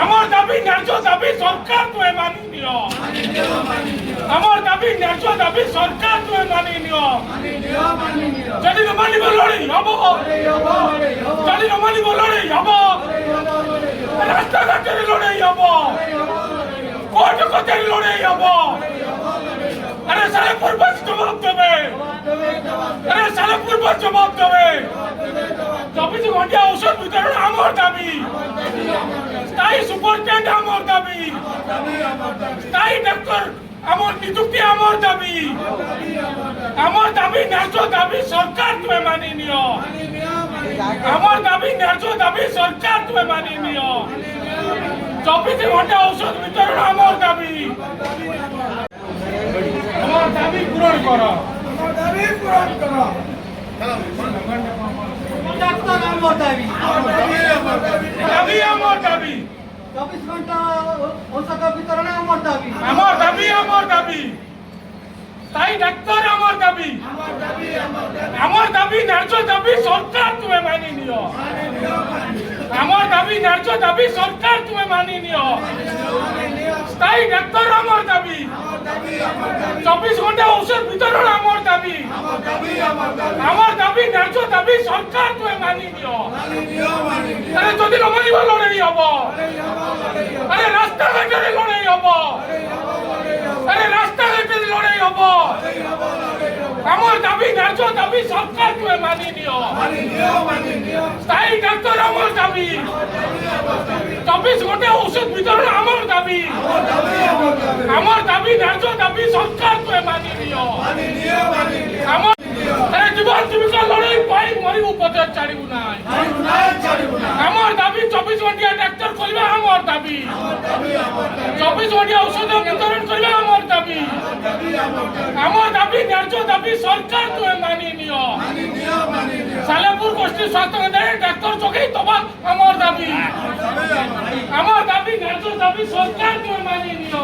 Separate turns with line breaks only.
আমার দাবি ন্যায্য দাবি সরকার তুমি মানি নিও। আমার দাবি ন্যায্য দাবি সরকার তুমি মানি নিও। যদি নমানিব লড়াই হব, যদি নমানিব লড়াই হব, রাস্তাঘাটের লড়াই হব, কোর্ট কচেরি লড়াই হব। আরে সারা পূর্ব জবাব দেবে, আরে সারা পূর্ব জবাব দেবে। 24 ঘন্টা ঔষধ বিতরণ আমার দাবি, স্থায়ী সুপারিনটেন্ডেন্ট আমার দাবি, স্থায়ী ডাক্তার আমার নিযুক্তি আমার দাবি, আমার দাবি ন্যায্য দাবি সরকার তুমি মানি নিও। আমার দাবি ন্যায্য দাবি সরকার তুমি মানি নিও। 24 ঘন্টা ঔষধ বিতরণ আমার দাবি, আমার দাবি পূরণ করো, আমার দাবি পূরণ করো।
ডাক্তার আমার দাবি,
দাবি আমার দাবি,
24 ঘন্টা ঔষধ বিতরণে আমার দাবি,
আমার দাবি আমার দাবি, তাই ডাক্তার আমার দাবি, আমার দাবি ন্যায্য দাবি সরকার তুমি মানি নিও। আমার দাবি ন্যায্য দাবি সরকার তুমি মানি নিও। স্থায়ী ডাক্তার আমার দাবি, 24 ঘন্টা ঔষধ বিতরণ আমার দাবি, আমার দাবি ন্যায্য দাবি সরকার তুমি মানি নিও। আরে যদি নমানিব লড়াই হব, আরে রাস্তাঘাটের লড়াই হব, আরে রাস্তাঘাটের লড়াই হব। আমার দাবি ন্যায্য দাবি সরকার তুমি মানি নিও। স্থায়ী ডাক্তার আমার দাবি, 24 ঘন্টা ঔষধ বিতরণ আমার দাবি, আমার দাবি ন্যায্য দাবি সরকার তুমি মানি নিও। আমার জীবন জীবিকা লড়াই পাই মরিব পথে ছাড়িব নাই। আমার দাবি 24 ঘন্টা ডাক্তার করবে আমার দাবি, 24 ঘন্টা ঔষধ বিতরণ করবে আমার দাবি, আমার দাবি ন্যায্য দাবি সরকার তুমি মানি নিও। সালেপুর গোষ্ঠী স্বাস্থ্য কেন্দ্রের ডাক্তার চোখেই তোমার আমার দাবি, আমার দাবি ন্যায্য দাবি সরকার তুমি মানি নিও।